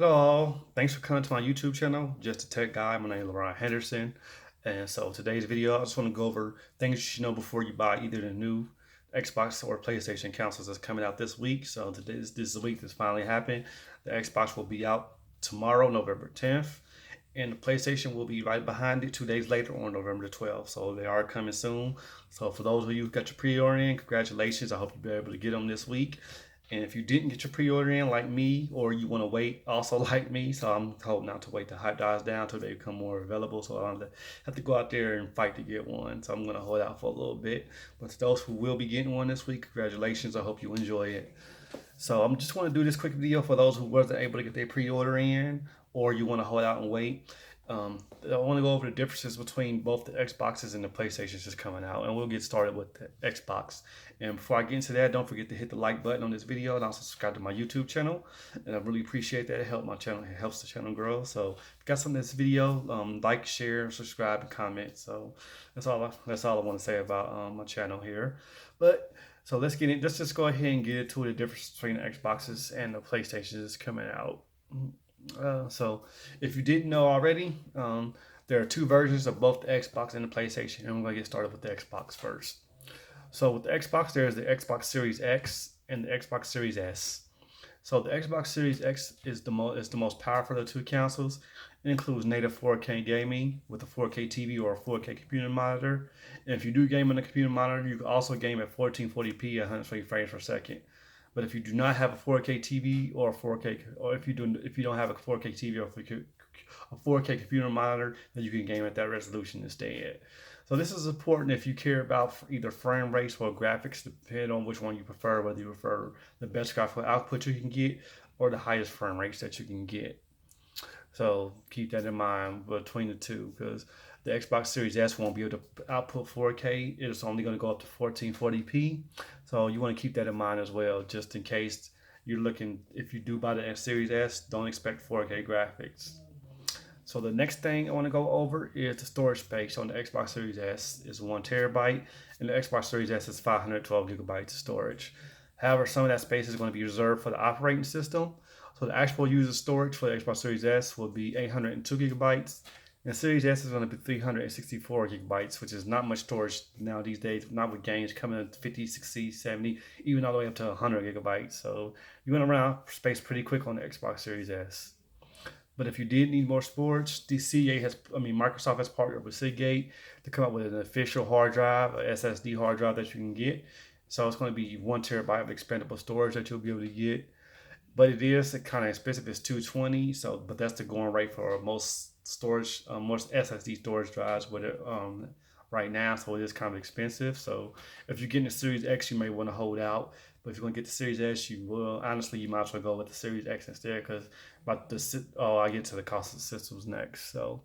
Hello, thanks for coming to my YouTube channel, Just a Tech Guy. My name is Laron Henderson. And so today's video, I just want to go over things you should know before you buy either the new Xbox or PlayStation consoles that's coming out this week. So this week that's finally happened. The Xbox will be out tomorrow, November 10th. And the PlayStation will be right behind it 2 days later on November 12th. So they are coming soon. So for those of you who got your pre-order in, congratulations. I hope you'll be able to get them this week. And if you didn't get your pre-order in like me, or you want to wait also like me, so I'm told not to wait the hype dies down until they become more available. So I don't have to go out there and fight to get one. So I'm going to hold out for a little bit. But to those who will be getting one this week, congratulations. I hope you enjoy it. So I'm just want to do this quick video for those who wasn't able to get their pre-order in, or you want to hold out and wait. I want to go over the differences between both the Xboxes and the PlayStations just coming out, and we'll get started with the Xbox. And before I get into that, don't forget to hit the like button on this video and also subscribe to my YouTube channel. And I really appreciate that. It helps my channel. It helps the channel grow. So if you got something in this video, like, share, subscribe, and comment. So that's all I want to say about my channel here. But so let's get in. Let's just go ahead and get into the difference between the Xboxes and the PlayStations coming out. So if you didn't know already, there are two versions of both the Xbox and the PlayStation, and I'm going to get started with the Xbox first. So with the Xbox, there's the Xbox Series X and the Xbox Series S. So the Xbox Series X is the most powerful of the two consoles. It includes native 4K gaming with a 4K TV or a 4K computer monitor. And if you do game on a computer monitor, you can also game at 1440p at 120 frames per second. But if you do not have a 4K TV or a 4K, or if you don't have a 4K TV or a 4K computer monitor, then you can game at that resolution instead. So this is important if you care about either frame rates or graphics, depending on which one you prefer, whether you prefer the best graphical output you can get or the highest frame rates that you can get. So keep that in mind between the two, because the Xbox Series S won't be able to output 4K. It's only going to go up to 1440p. So you want to keep that in mind as well, just in case you're looking, if you do buy the Series S, don't expect 4K graphics. So the next thing I want to go over is the storage space on the Xbox Series S is 1 terabyte, and the Xbox Series S is 512 gigabytes of storage. However, some of that space is going to be reserved for the operating system. So the actual user storage for the Xbox Series S will be 802 gigabytes, and the Series S is going to be 364 gigabytes, which is not much storage now these days, not with games coming at 50, 60, 70, even all the way up to 100 gigabytes. So you went around space pretty quick on the Xbox Series S. But if you did need more storage, Microsoft has partnered with Seagate to come up with an official hard drive, a SSD hard drive that you can get. So it's going to be 1 terabyte of expandable storage that you'll be able to get. But it is kind of expensive. It's 220. But that's the going rate for most most SSD storage drives with it right now. So it is kind of expensive. So if you're getting the Series X, you may want to hold out. But if you're going to get the Series S, you might as well go with the Series X instead, because I get to the cost of the systems next. So,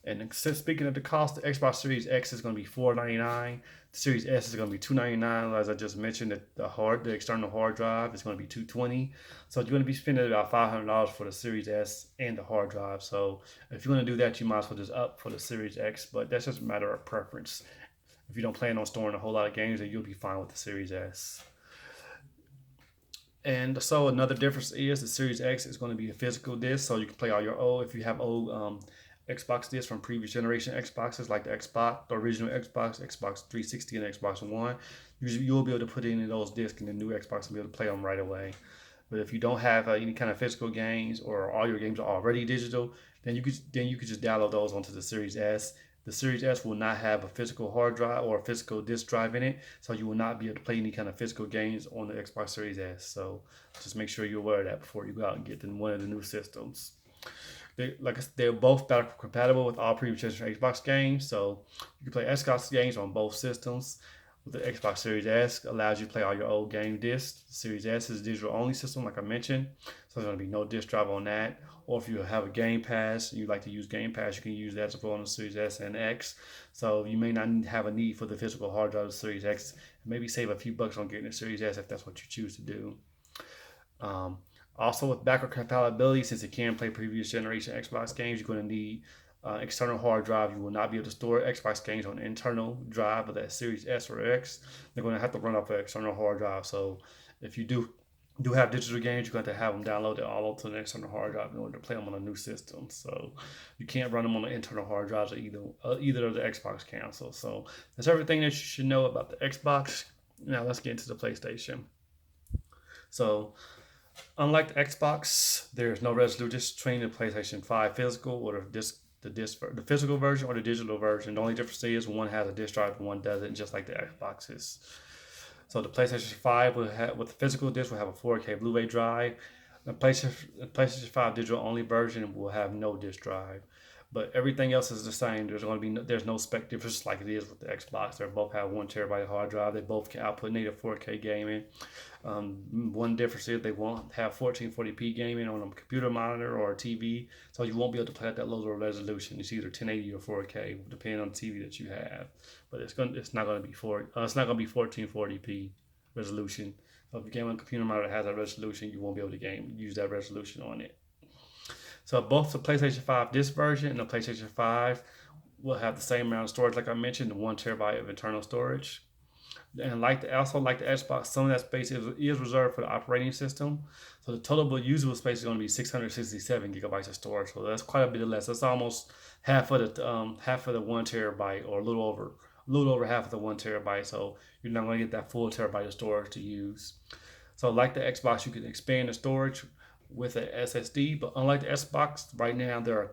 and speaking of the cost, the Xbox Series X is going to be $499. The Series S is going to be $299. As I just mentioned, the external hard drive is going to be $220. So you're going to be spending about $500 for the Series S and the hard drive. So if you want to do that, you might as well just up for the Series X. But that's just a matter of preference. If you don't plan on storing a whole lot of games, then you'll be fine with the Series S. And so another difference is the Series X is going to be a physical disc, so you can play all your old, if you have old Xbox discs from previous generation Xboxes, like the original Xbox, Xbox 360, and Xbox One, you'll be able to put in those discs in the new Xbox and be able to play them right away. But if you don't have any kind of physical games, or all your games are already digital, then you could just download those onto the Series S. The Series S will not have a physical hard drive or a physical disk drive in it, so you will not be able to play any kind of physical games on the Xbox Series S. So just make sure you're aware of that before you go out and get one of the new systems. They're both backward compatible with all previous generation Xbox games, so you can play Xbox games on both systems. With the Xbox Series S, allows you to play all your old game discs. The Series S is a digital only system, like I mentioned, so there's going to be no disk drive on that. Or if you have a Game Pass, and you like to use Game Pass, you can use that as well on the Series S and X. So you may not have a need for the physical hard drive of the Series X, and maybe save a few bucks on getting the Series S if that's what you choose to do. Also, with backward compatibility, since it can play previous generation Xbox games, you're going to need external hard drive. You will not be able to store Xbox games on an internal drive of that Series S or X. They're going to have to run off an external hard drive. So if you do do have digital games, you're going to have them downloaded all onto the external hard drive in order to play them on a new system. So you can't run them on the internal hard drives of either of the Xbox consoles. So that's everything that you should know about the Xbox. Now let's get into the PlayStation. So unlike the Xbox, there's no resolution between the PlayStation 5 physical or the physical version or the digital version. The only difference is one has a disc drive and one doesn't, just like the Xboxes. So the PlayStation 5 with the physical disc will have a 4K Blu-ray drive. The PlayStation 5 digital only version will have no disc drive, but everything else is the same. There's no spec difference like it is with the Xbox. They both have 1 TB hard drive. They both can output native 4K gaming. One difference is they won't have 1440p gaming on a computer monitor or a TV, so you won't be able to play at that lower resolution. It's either 1080 or 4K, depending on the TV that you have. But it's not going to be 1440p resolution. So if you game on a computer monitor that has that resolution, you won't be able to use that resolution on it. So both the PlayStation 5 disc version and the PlayStation 5 will have the same amount of storage, like I mentioned, the 1 TB of internal storage. And like the Xbox, some of that space is reserved for the operating system. So the total usable space is going to be 667 gigabytes of storage. So that's quite a bit less. That's almost half of the 1 TB, or a little over half of the 1 TB. So you're not going to get that full terabyte of storage to use. So like the Xbox, you can expand the storage with an SSD, but unlike the Xbox, right now there are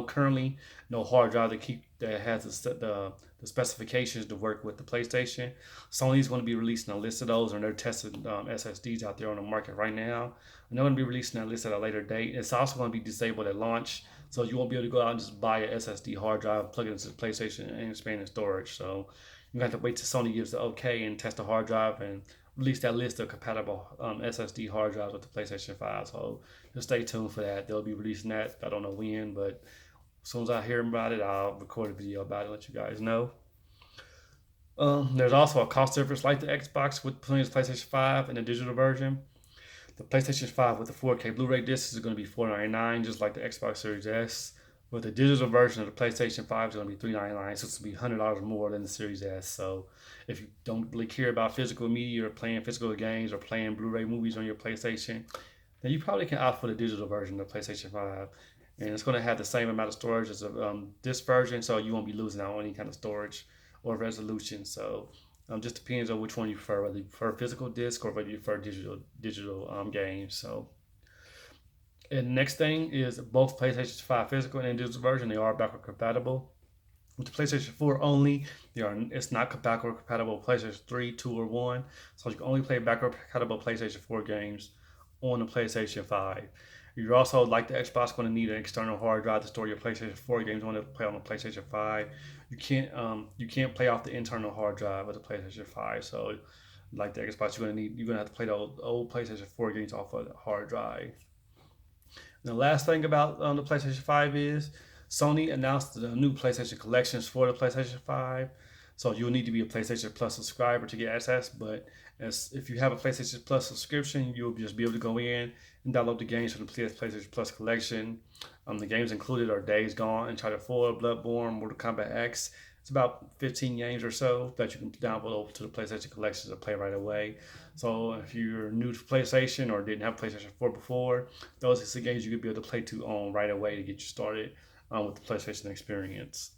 currently no hard drive that has the specifications to work with the PlayStation. Sony's going to be releasing a list of those, and they're testing SSDs out there on the market right now. And they're going to be releasing that list at a later date. It's also going to be disabled at launch, so you won't be able to go out and just buy an SSD hard drive, plug it into the PlayStation, and expand the storage. So you have to wait till Sony gives the okay and test the hard drive and release that list of compatible SSD hard drives with the PlayStation 5. So just stay tuned for that. They'll be releasing that. I don't know when, but as soon as I hear about it, I'll record a video about it, let you guys know. There's also a cost difference like the Xbox with playing the PlayStation 5 and the digital version. The PlayStation 5 with the 4K Blu-ray disc is going to be $499, just like the Xbox Series S. But the digital version of the PlayStation 5 is going to be $399, so it's going to be $100 more than the Series S. So if you don't really care about physical media or playing physical games or playing Blu-ray movies on your PlayStation, then you probably can opt for the digital version of the PlayStation 5. And it's going to have the same amount of storage as this version, so you won't be losing out on any kind of storage or resolution. So just depends on which one you prefer, whether you prefer physical disc or whether you prefer digital games. So, and the next thing is both PlayStation 5 physical and digital version, they are backward compatible. With the PlayStation 4 only, it's not backward compatible with PlayStation 3, 2, or 1. So you can only play backward compatible PlayStation 4 games on the PlayStation 5. You're also, like the Xbox, going to need an external hard drive to store your PlayStation 4 games on to play on the PlayStation 5. You can't play off the internal hard drive of the PlayStation 5. So, like the Xbox, you're gonna have to play the old PlayStation 4 games off of the hard drive. And the last thing about the PlayStation 5 is Sony announced the new PlayStation collections for the PlayStation 5. So you'll need to be a PlayStation Plus subscriber to get access. But if you have a PlayStation Plus subscription, you'll just be able to go in and download the games from the PlayStation Plus collection. The games included are Days Gone, Uncharted 4, Bloodborne, Mortal Kombat X. It's about 15 games or so that you can download over to the PlayStation collections to play right away. So if you're new to PlayStation or didn't have PlayStation 4 before, those are the games you could be able to play on right away to get you started with the PlayStation experience.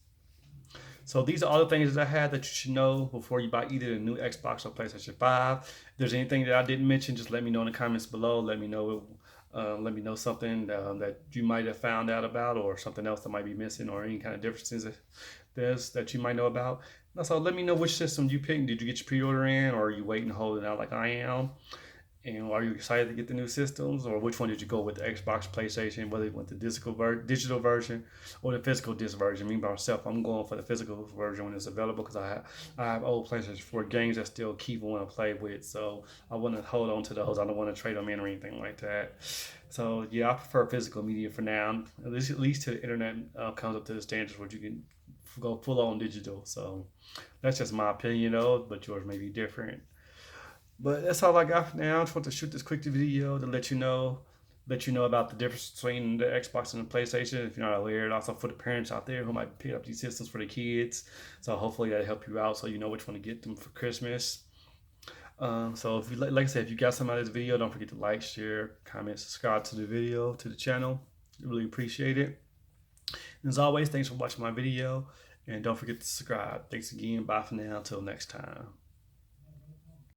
So these are all the things that I had that you should know before you buy either the new Xbox or PlayStation 5. If there's anything that I didn't mention, just let me know in the comments below. Let me know something that you might have found out about, or something else that might be missing, or any kind of differences that you might know about. Also, let me know which system you picked. Did you get your pre-order in, or are you waiting to hold it out like I am? And are you excited to get the new systems, or which one did you go with, the Xbox, PlayStation, whether you went the digital version or the physical disc version? Me myself, I'm going for the physical version when it's available, because I have old PlayStation 4 games that still keep want to play with, so I want to hold on to those. I don't want to trade them in or anything like that. So yeah, I prefer physical media for now. At least till the internet comes up to the standards where you can go full on digital. So that's just my opinion, though, but yours may be different. But that's all I got for now. I just want to shoot this quick video to let you know about the difference between the Xbox and the PlayStation, if you're not aware, and also for the parents out there who might pick up these systems for the kids. So hopefully that'll help you out, so you know which one to get them for Christmas. So if you like I said, if you got something out of this video, don't forget to like, share, comment, subscribe to the video, to the channel. I really appreciate it. And as always, thanks for watching my video, and don't forget to subscribe. Thanks again. Bye for now. Until next time.